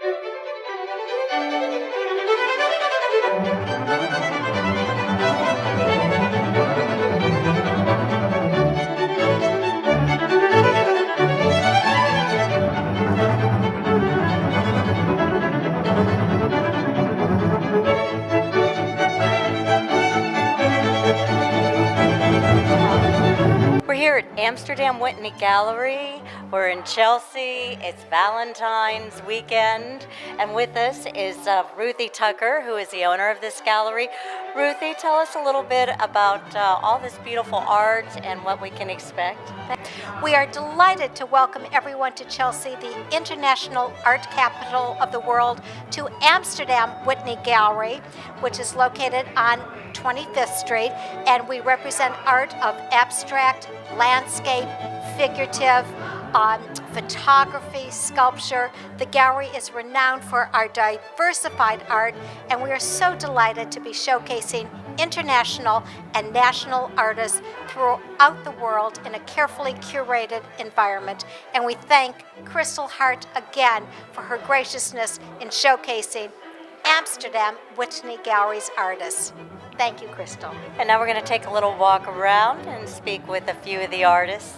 We're here at Amsterdam Whitney Gallery. We're in Chelsea. It's Valentine's weekend. And with us is Ruthie Tucker, who is the owner of this gallery. Ruthie, tell us a little bit about all this beautiful art and what we can expect. We are delighted to welcome everyone to Chelsea, the international art capital of the world, to Amsterdam Whitney Gallery, which is located on 25th Street, and we represent art of abstract, landscape, figurative, photography, sculpture. The gallery is renowned for our diversified art, and we are so delighted to be showcasing international and national artists throughout the world in a carefully curated environment. And we thank Kristal Hart again for her graciousness in showcasing Amsterdam Whitney Gallery's artists. Thank you, Kristal. And now we're going to take a little walk around and speak with a few of the artists.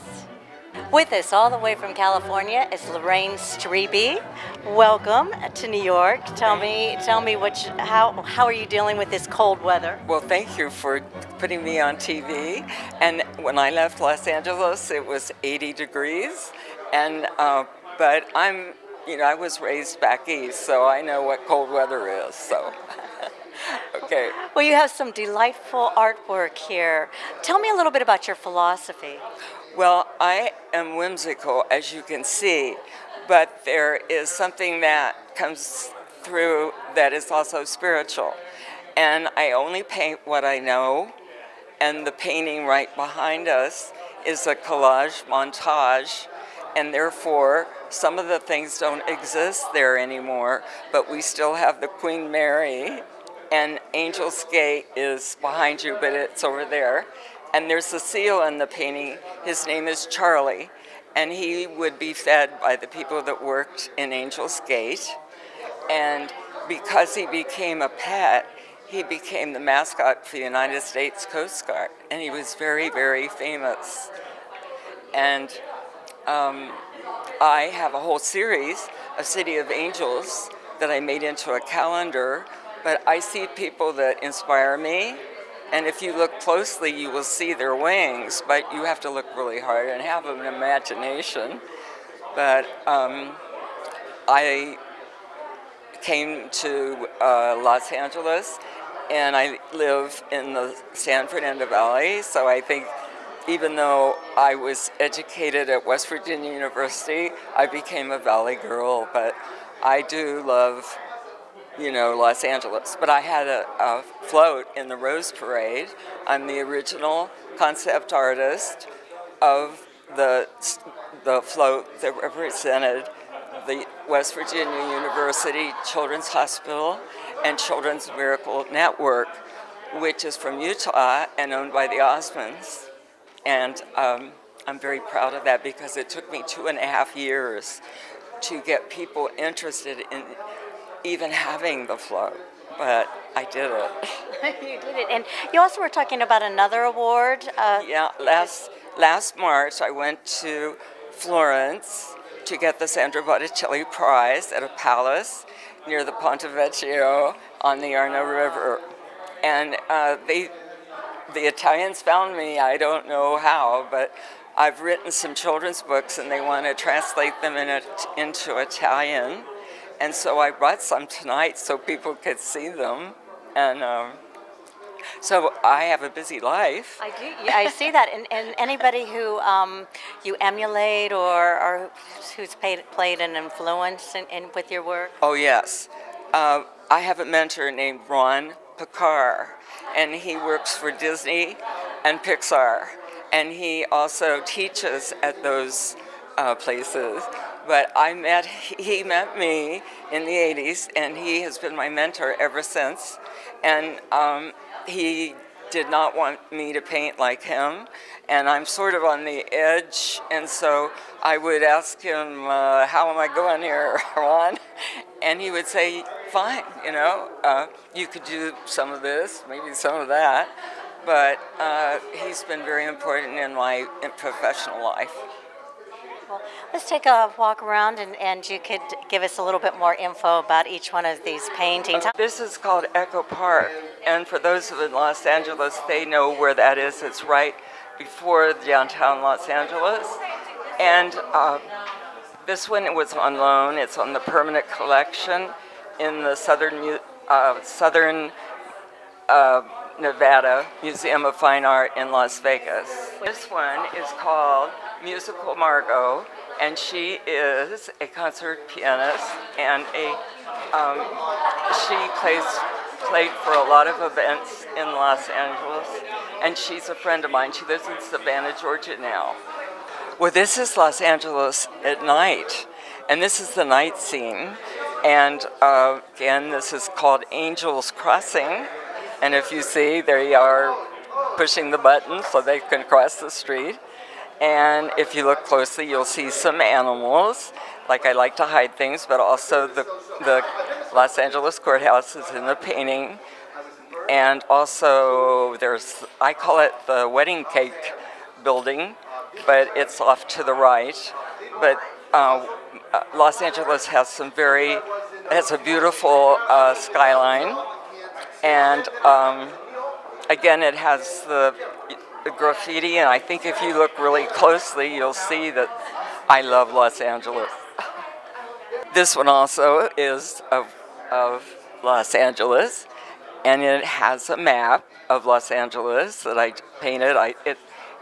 With us all the way from California is Lorraine Striebe. Welcome to New York. Tell me how are you dealing with this cold weather? Well, thank you for putting me on TV. And when I left Los Angeles, it was 80 degrees. And but I was raised back east, so I know what cold weather is. So. Okay. Well, you have some delightful artwork here. Tell me a little bit about your philosophy. Well, I am whimsical, as you can see, but there is something that comes through that is also spiritual. And I only paint what I know, and the painting right behind us is a collage montage, and therefore some of the things don't exist there anymore, but we still have the Queen Mary, and Angel's Gate is behind you, but it's over there. And there's Lucile in the painting. His name is Charlie, and he would be fed by the people that worked in Angel's Gate. And because he became a pet, he became the mascot for the United States Coast Guard, and he was very, very famous. And I have a whole series of City of Angels that I made into a calendar, but I see people that inspire me. And if you look closely, you will see their wings, but you have to look really hard and have an imagination. But I came to Los Angeles, and I live in the San Fernando Valley, so I think even though I was educated at West Virginia University, I became a Valley girl, but I do love Los Angeles. But I had a float in the Rose Parade. I'm the original concept artist of the float that represented the West Virginia University Children's Hospital and Children's Miracle Network, which is from Utah and owned by the Osmonds. And I'm very proud of that because it took me 2.5 years to get people interested in even having the float, but I did it. You did it. And you also were talking about another award. Yeah, last March I went to Florence to get the Sandro Botticelli Prize at a palace near the Ponte Vecchio on the Arno River. And the Italians found me, I don't know how, but I've written some children's books and they want to translate them into Italian. And so I brought some tonight so people could see them. And so I have a busy life. I do. I see that. And anybody who you emulate or who's played an influence with your work? Oh, yes. I have a mentor named Ron Picard, and he works for Disney and Pixar. And he also teaches at those places. But he met me in the 80s, and he has been my mentor ever since. And he did not want me to paint like him, and I'm sort of on the edge, and so I would ask him, how am I going here, Ron? And he would say, fine, you could do some of this, maybe some of that. But he's been very important in my professional life. Well, let's take a walk around, and you could give us a little bit more info about each one of these paintings. This is called Echo Park, and for those who in Los Angeles, they know where that is. It's right before downtown Los Angeles. And this one was on loan. It's on the permanent collection in the Southern Nevada Museum of Fine Art in Las Vegas. This one is called Musical Margot, and she is a concert pianist, and she played for a lot of events in Los Angeles, and she's a friend of mine. She lives in Savannah, Georgia now. Well, this is Los Angeles at night, and this is the night scene, and again, this is called Angels Crossing, and if you see, they are pushing the button so they can cross the street. And if you look closely, you'll see some animals. Like, I like to hide things, but also the Los Angeles courthouse is in the painting. And also I call it the wedding cake building, but it's off to the right. But Los Angeles has a beautiful skyline. And again, it has the graffiti, and I think if you look really closely, you'll see that I love Los Angeles. This one also is of Los Angeles, and it has a map of Los Angeles that I painted.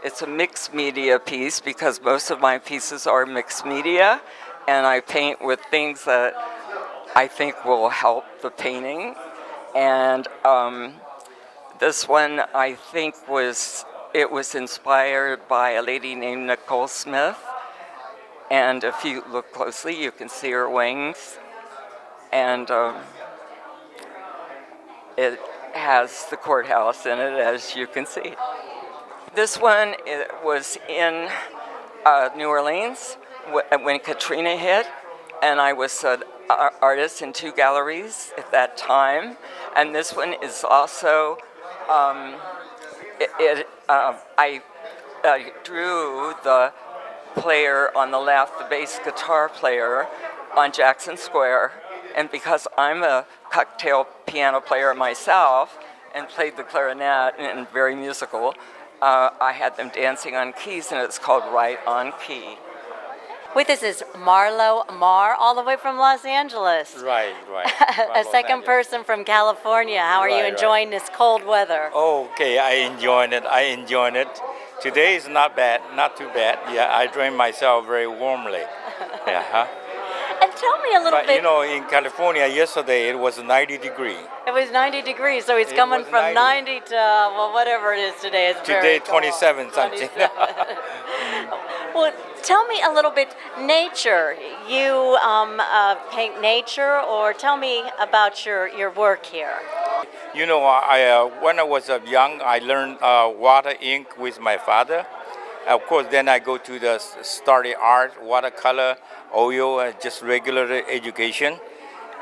It's a mixed media piece because most of my pieces are mixed media, and I paint with things that I think will help the painting. And this one, I think, was inspired by a lady named Nicole Smith. And if you look closely, you can see her wings. And it has the courthouse in it, as you can see. This one was in New Orleans when Katrina hit. And I was an artist in 2 galleries at that time. And this one is also, I drew the player on the left, the bass guitar player, on Jackson Square. And because I'm a cocktail piano player myself and played the clarinet and very musical, I had them dancing on keys, and it's called Right on Key. With us is Marlow, all the way from Los Angeles. Right. A second person from California. How are you enjoying this cold weather? Okay, I enjoyed it. Today is not too bad. Yeah, I drank myself very warmly. Yeah. And tell me a little bit. In California yesterday it was 90 degrees. It was 90 degrees, so he's coming from 90 to, whatever it is today. It's today, very cold. 27 something. Well, tell me a little bit, nature. You paint nature, or tell me about your work here. When I was young, I learned water ink with my father. Of course, then I go to the study art, watercolor, oil, just regular education.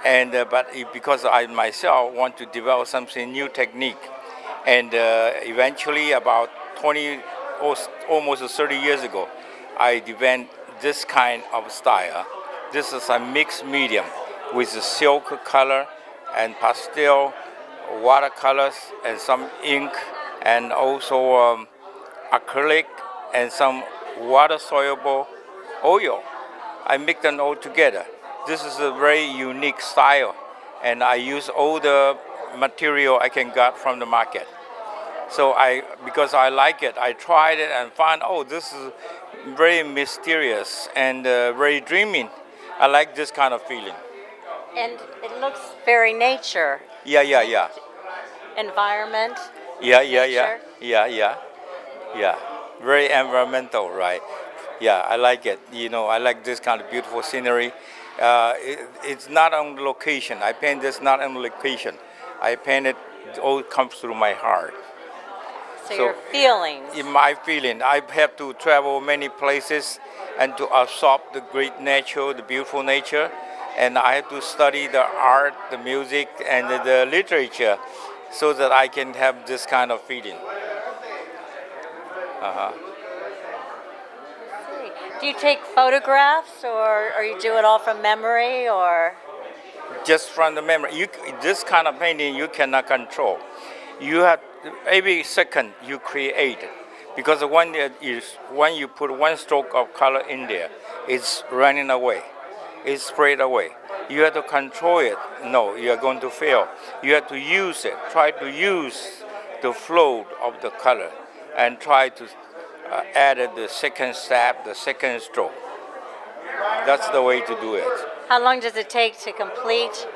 And because I myself want to develop something new technique, and eventually about 20, almost 30 years ago, I developed this kind of style. This is a mixed medium with silk color and pastel watercolors and some ink and also acrylic and some water-soluble oil. I mix them all together. This is a very unique style, and I use all the material I can get from the market. So because I like it, I tried it and found, this is very mysterious and very dreaming. I like this kind of feeling. And it looks very nature. Yeah. Environment. Yeah. Very environmental, right? Yeah, I like it. I like this kind of beautiful scenery. It's not on location. I paint this not on location. I paint it all comes through my heart. So your feelings. In my feeling, I have to travel many places and to absorb the great nature, the beautiful nature, and I have to study the art, the music, and the literature, so that I can have this kind of feeling. Do you take photographs, or you do it all from memory, or? Just from the memory. This kind of painting you cannot control. You have every second you create, because when you put one stroke of color in there, it's running away, it's sprayed away. You have to control it. No, you are going to fail. You have to use it. Try to use the flow of the color, and try to add the second step, the second stroke. That's the way to do it. How long does it take to complete?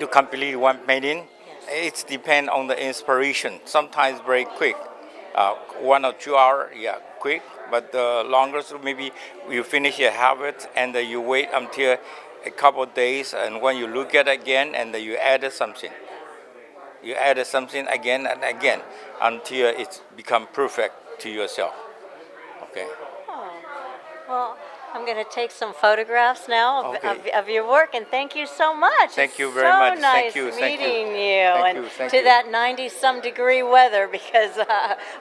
To complete one painting, it depends on the inspiration. Sometimes very quick, 1 or 2 hours, yeah, quick. But the longest, maybe you finish your habit and you wait until a couple of days, and when you look at it again, and you add something. You add something again and again until it's become perfect to yourself. Okay. Oh, well, I'm going to take some photographs now of your work, and thank you so much. Thank you It's very much. So nice Thank you. meeting Thank you, you. Thank to you. that 90-some degree weather, because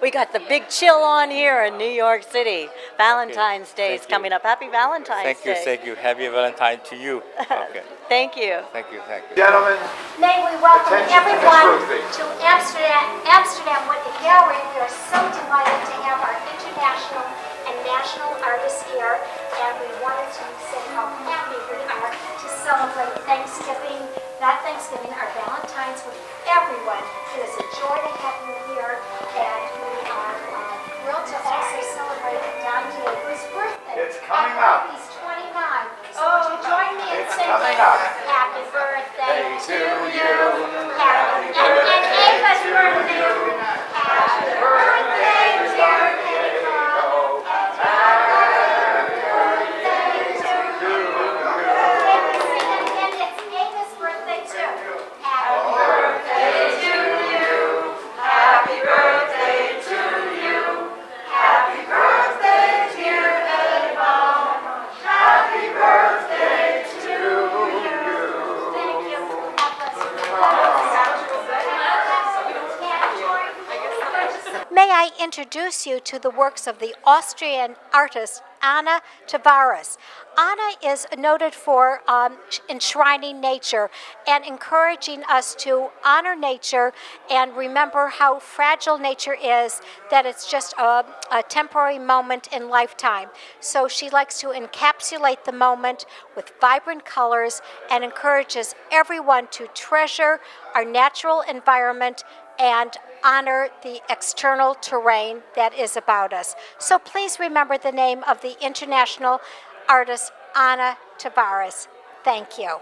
we got the big chill on here in New York City. Valentine's Day is Thank you. coming up. Happy Valentine's Day. Thank you. Happy Valentine to you. Okay. Thank you. Thank you. Gentlemen, May we welcome Attention, everyone Miss Ruthie. to Amsterdam Whitney Gallery. We are so delighted to have our international and national artists here, and we wanted to say how happy we are to celebrate Thanksgiving, not Thanksgiving, our Valentine's with everyone. It is a joy to have you here, and we are thrilled to also celebrate Don Diego's birthday. It's coming up. He's 29. So would you join me in It's singing coming up. Happy birthday to to you. you. Happy and Ava's birthday. Happy birthday, dear Nicole. Happy birthday to you. Can we sing it again? It's Ava's birthday too. Happy birthday to you. Happy birthday to you. Happy birthday, dear Ava. Happy birthday to you. Thank you. May I introduce you to the works of the Austrian artist Anna Taveras. Anna is noted for enshrining nature and encouraging us to honor nature and remember how fragile nature is, that it's just a temporary moment in lifetime. So she likes to encapsulate the moment with vibrant colors and encourages everyone to treasure our natural environment and honor the external terrain that is about us. So please remember the name of the international artist Anna Taveras. Thank you.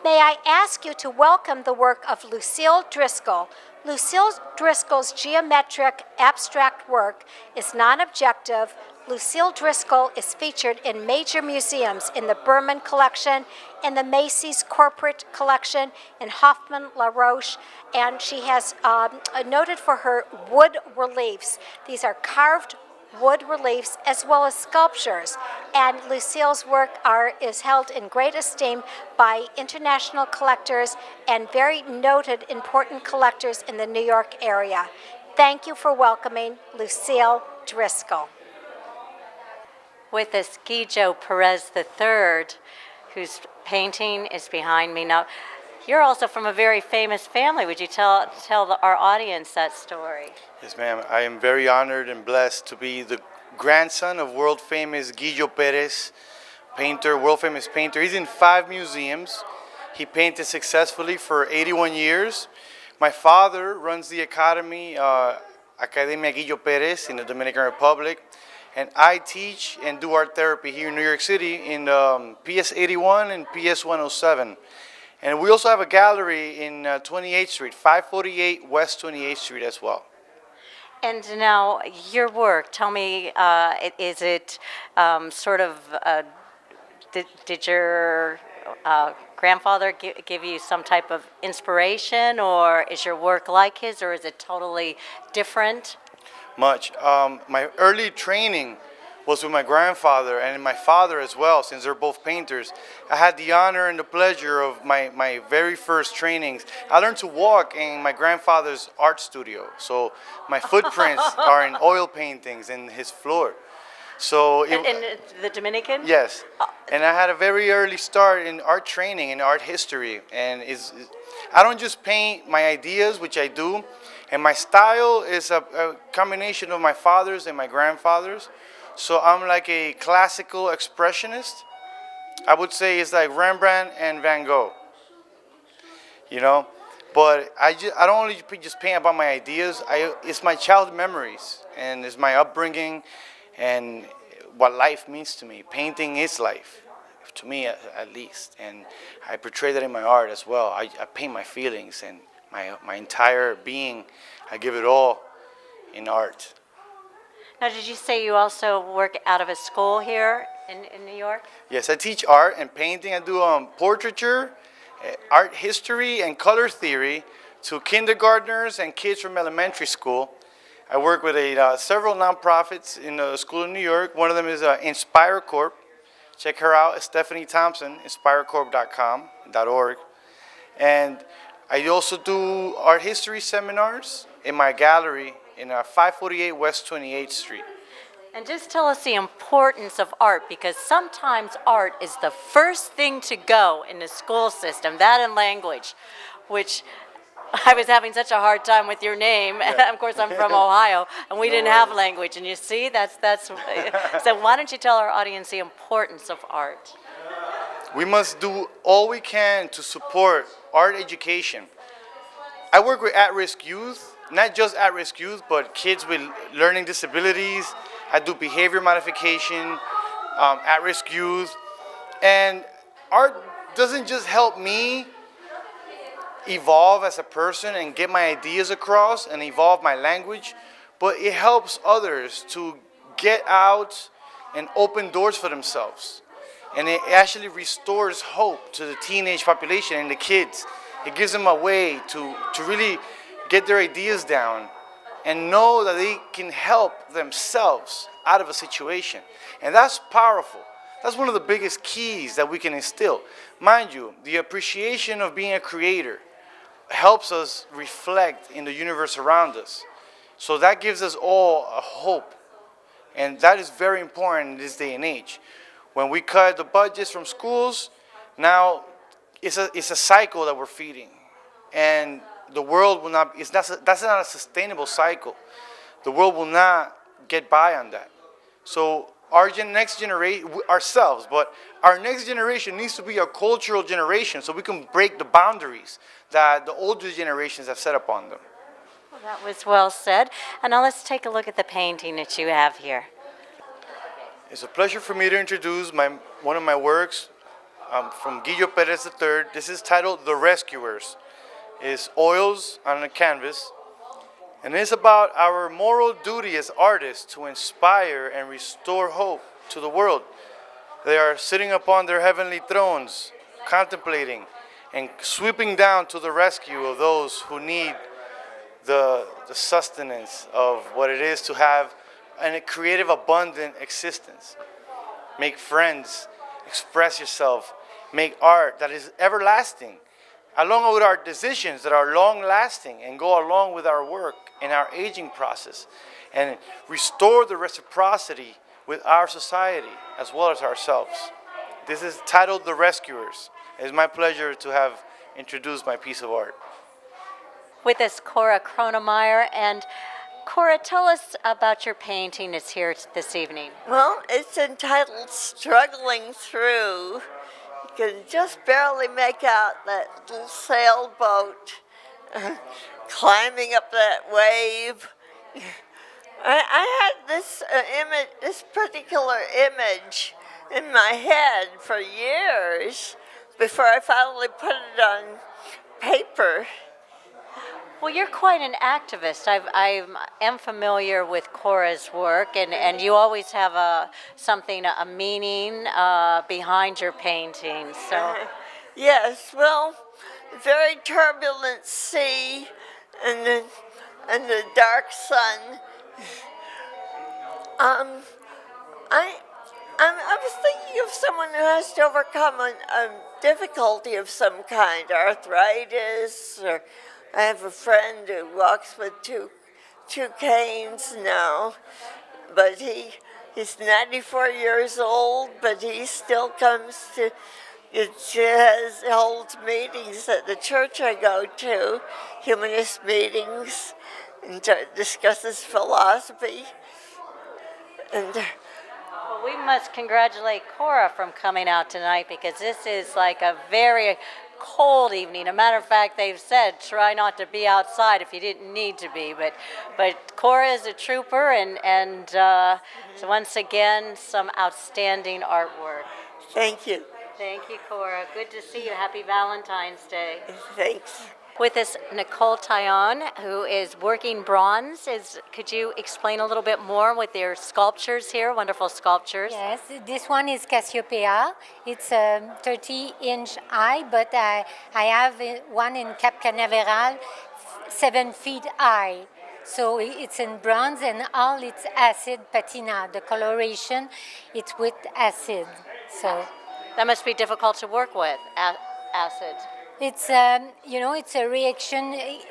May I ask you to welcome the work of Lucile Driskell. Lucile Driskell's geometric abstract work is non-objective. Lucile Driskell is featured in major museums in the Berman Collection, in the Macy's Corporate Collection, in Hoffman La Roche, and she has noted for her wood reliefs. These are carved wood reliefs as well as sculptures, and Lucile's work is held in great esteem by international collectors and very noted important collectors in the New York area. Thank you for welcoming Lucile Driskell. With us, Guillo Perez III, whose painting is behind me. Now, you're also from a very famous family. Would you tell our audience that story? Yes, ma'am. I am very honored and blessed to be the grandson of world-famous Guillo Perez, painter, world-famous painter. He's in 5 museums. He painted successfully for 81 years. My father runs the academy, Academia Guillo Perez in the Dominican Republic. And I teach and do art therapy here in New York City in PS 81 and PS 107. And we also have a gallery in 28th Street, 548 West 28th Street as well. And now, your work, tell me, is it sort of, did your grandfather give you some type of inspiration, or is your work like his, or is it totally different? Much. My early training was with my grandfather and my father as well, since they're both painters. I had the honor and the pleasure of my very first trainings. I learned to walk in my grandfather's art studio. So my footprints are in oil paintings in his floor. So In the Dominican? yes, and I had a very early start in art training and art history. And I don't just paint my ideas, which I do, and my style is a combination of my father's and my grandfather's. So I'm like a classical expressionist. I would say it's like Rembrandt and Van Gogh, you know. But I don't only just paint about my ideas. It's my childhood memories, and it's my upbringing, and what life means to me. Painting is life, to me at least, and I portray that in my art as well. I paint my feelings and my entire being. I give it all in art. Now, did you say you also work out of a school here in New York? Yes, I teach art and painting. I do portraiture, art history, and color theory to kindergartners and kids from elementary school. I work with several nonprofits in the school in New York. One of them is Inspire Corp. Check her out, Stephanie Thompson, inspirecorp.com.org. And I also do art history seminars in my gallery in 548 West 28th Street. And just tell us the importance of art, because sometimes art is the first thing to go in the school system, that and language, which I was having such a hard time with your name. Yeah. Of course, I'm from Ohio, and we didn't have language. And you see, that's so why don't you tell our audience the importance of art? We must do all we can to support art education. I work with at-risk youth, not just at-risk youth, but kids with learning disabilities. I do behavior modification, at-risk youth. And art doesn't just help me evolve as a person and get my ideas across and evolve my language, but it helps others to get out and open doors for themselves. And it actually restores hope to the teenage population and the kids. It gives them a way to really get their ideas down and know that they can help themselves out of a situation. And that's powerful. That's one of the biggest keys that we can instill. Mind you, the appreciation of being a creator helps us reflect in the universe around us. So that gives us all a hope. And that is very important in this day and age. When we cut the budgets from schools, now it's a cycle that we're feeding. And the world will not, that's not a sustainable cycle. The world will not get by on that. So our next generation, ourselves, but our next generation needs to be a cultural generation so we can break the boundaries that the older generations have set upon them. Well, that was well said. And now let's take a look at the painting that you have here. It's a pleasure for me to introduce one of my works from Guillo Perez III. This is titled The Rescuers. It's oils on a canvas. And it's about our moral duty as artists to inspire and restore hope to the world. They are sitting upon their heavenly thrones, contemplating and sweeping down to the rescue of those who need the sustenance of what it is to have a creative, abundant existence. Make friends, express yourself, make art that is everlasting, along with our decisions that are long-lasting and go along with our work and our aging process, and restore the reciprocity with our society as well as ourselves. This is titled The Rescuers. It is my pleasure to have introduced my piece of art. With us, Cora Cronemeyer. And Cora, tell us about your painting that's here this evening. Well, it's entitled Struggling Through. You can just barely make out that little sailboat climbing up that wave. I had this image, this particular image in my head for years before I finally put it on paper. Well, you're quite an activist. I am familiar with Cora's work, and you always have a meaning behind your paintings. So, Yes, well, very turbulent sea and the dark sun. I, I was thinking of someone who has to overcome a difficulty of some kind, arthritis, or I have a friend who walks with two canes now, but he's 94 years old, but he still comes to. Holds meetings at the church I go to, humanist meetings, and discusses philosophy. And Well, we must congratulate Cora from coming out tonight because this is like a very cold evening. A matter of fact, they've said try not to be outside if you didn't need to be. But Cora is a trooper, and so once again, some outstanding artwork. thank you. Thank you, Cora. Good to see you. Happy Valentine's Day. Thanks. With us, Nicole Taillon, who is working bronze. Could you explain a little bit more with your sculptures here? Wonderful sculptures. Yes, this one is Cassiopeia. It's 30-inch high, but I have one in Cap Canaveral, 7 feet high. So it's in bronze, and all it's acid patina. The coloration, it's with acid. So That must be difficult to work with, acid. it's it's a reaction,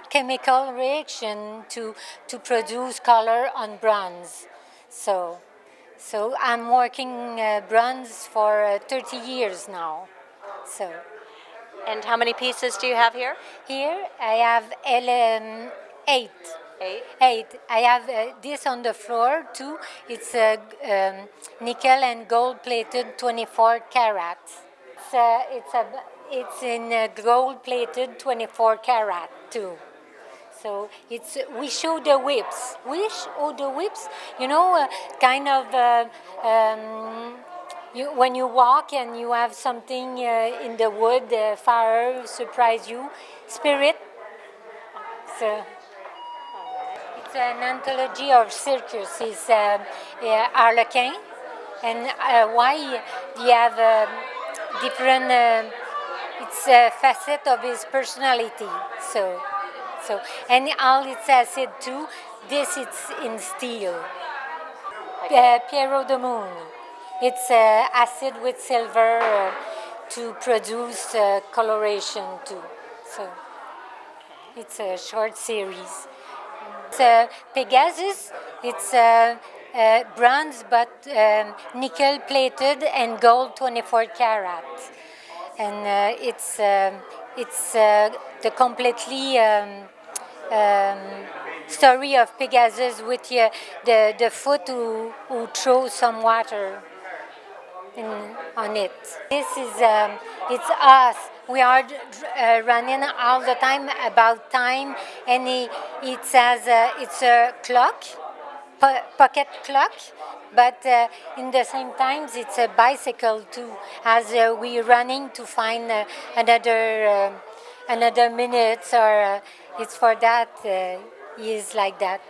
chemical reaction to produce color on bronze. So I'm working bronze for 30 years now. So And how many pieces do you have here? here I have 8. 8. 8. I have this on the floor too. It's nickel and gold plated 24 karat. It's in gold plated 24 karat too. So we show the whips. We show the whips. Kind of when you walk and you have something in the wood, fire surprise you, spirit. So it's an anthology of circus. It's Harlequin, and why you have different. It's a facet of his personality. So and all it's acid too. This it's in steel. Pierrot de Moon. It's acid with silver to produce coloration too. So it's a short series. It's Pegasus. It's bronze but nickel plated and gold 24 karat. And it's the completely story of Pegasus with the foot who throws some water on it. This is it's us. We are running all the time about time, and it says it's a clock, pocket clock. But in the same times, it's a bicycle too, as we're running to find another minute, or it's for that is like that.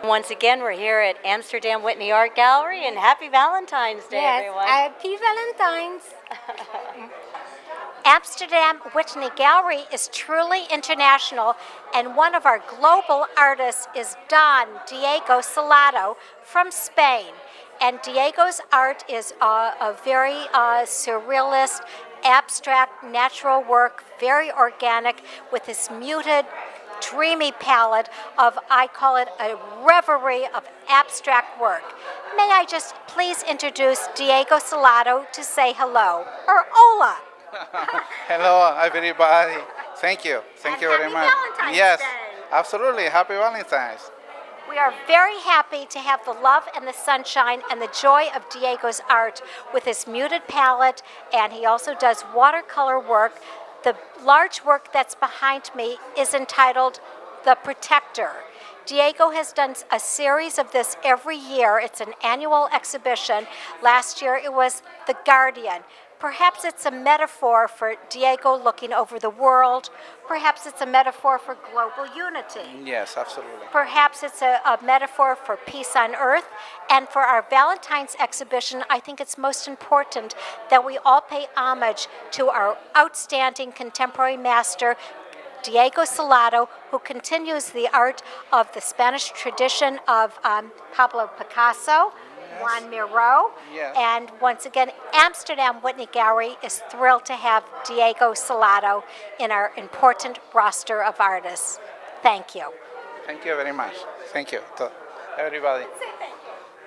Once again, we're here at Amsterdam Whitney Art Gallery, and happy Valentine's Day, Yes, everyone. happy Valentine's. Amsterdam Whitney Gallery is truly international, and one of our global artists is Don Diego Salado from Spain. And Diego's art is a very surrealist, abstract, natural work, very organic, with this muted, dreamy palette of, I call it a reverie of abstract work. May I just please introduce Diego Salado to say hello, or hola. Hello, everybody. Thank you. Thank you very happy much. Valentine's Yes, Day. absolutely. Happy Valentine's. We are very happy to have the love and the sunshine and the joy of Diego's art with his muted palette, and he also does watercolor work. The large work that's behind me is entitled The Protector. Diego has done a series of this every year. It's an annual exhibition. Last year it was The Guardian. Perhaps it's a metaphor for Diego looking over the world. Perhaps it's a metaphor for global unity. Yes, absolutely. Perhaps it's a metaphor for peace on earth. And for our Valentine's exhibition, I think it's most important that we all pay homage to our outstanding contemporary master, Diego Salado, who continues the art of the Spanish tradition of Pablo Picasso, Juan Miro. Yes. And once again, Amsterdam Whitney Gallery is thrilled to have Diego Salado in our important roster of artists. Thank you. Thank you very much. Thank you to everybody.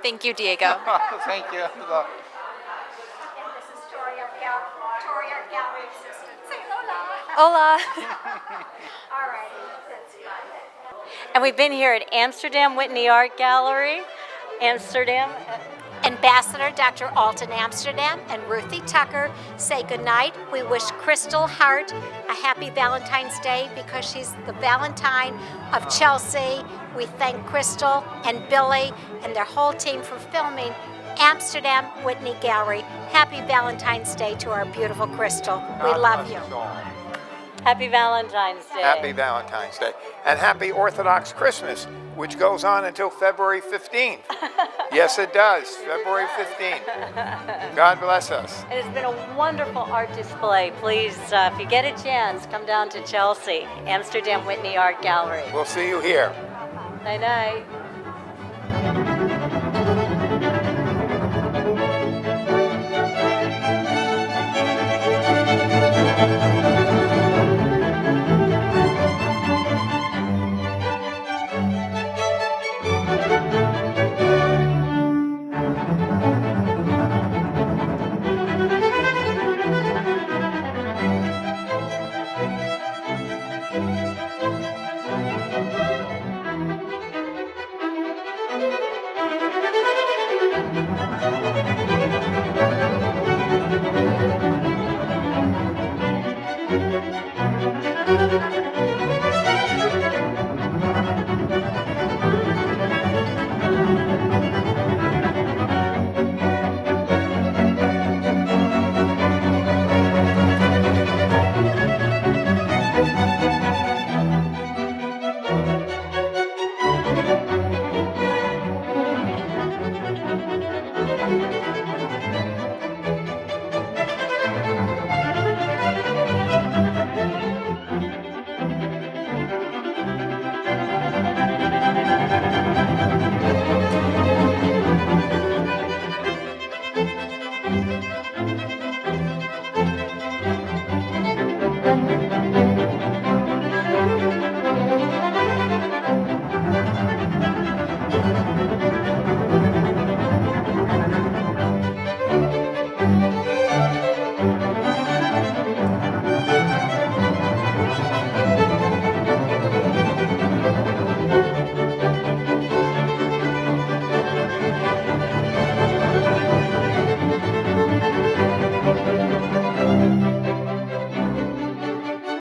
Thank you, Diego. Thank you. And this is Tori, our gallery assistant. Say hola. Hola. All righty, that's fun. And we've been here at Amsterdam Whitney Art Gallery, Amsterdam. Ambassador Dr. Alton Amsterdam and Ruthie Tucker say goodnight. We wish Kristal Hart a happy Valentine's Day because she's the Valentine of Chelsea. We thank Kristal and Billy and their whole team for filming Amsterdam Whitney Gallery. Happy Valentine's Day to our beautiful Kristal. We love you. Happy Valentine's Day. Happy Valentine's Day. And happy Orthodox Christmas, which goes on until February 15th. Yes, it does. February 15th. God bless us. It has been a wonderful art display. Please, if you get a chance, come down to Chelsea, Amsterdam Whitney Art Gallery. We'll see you here. Night night.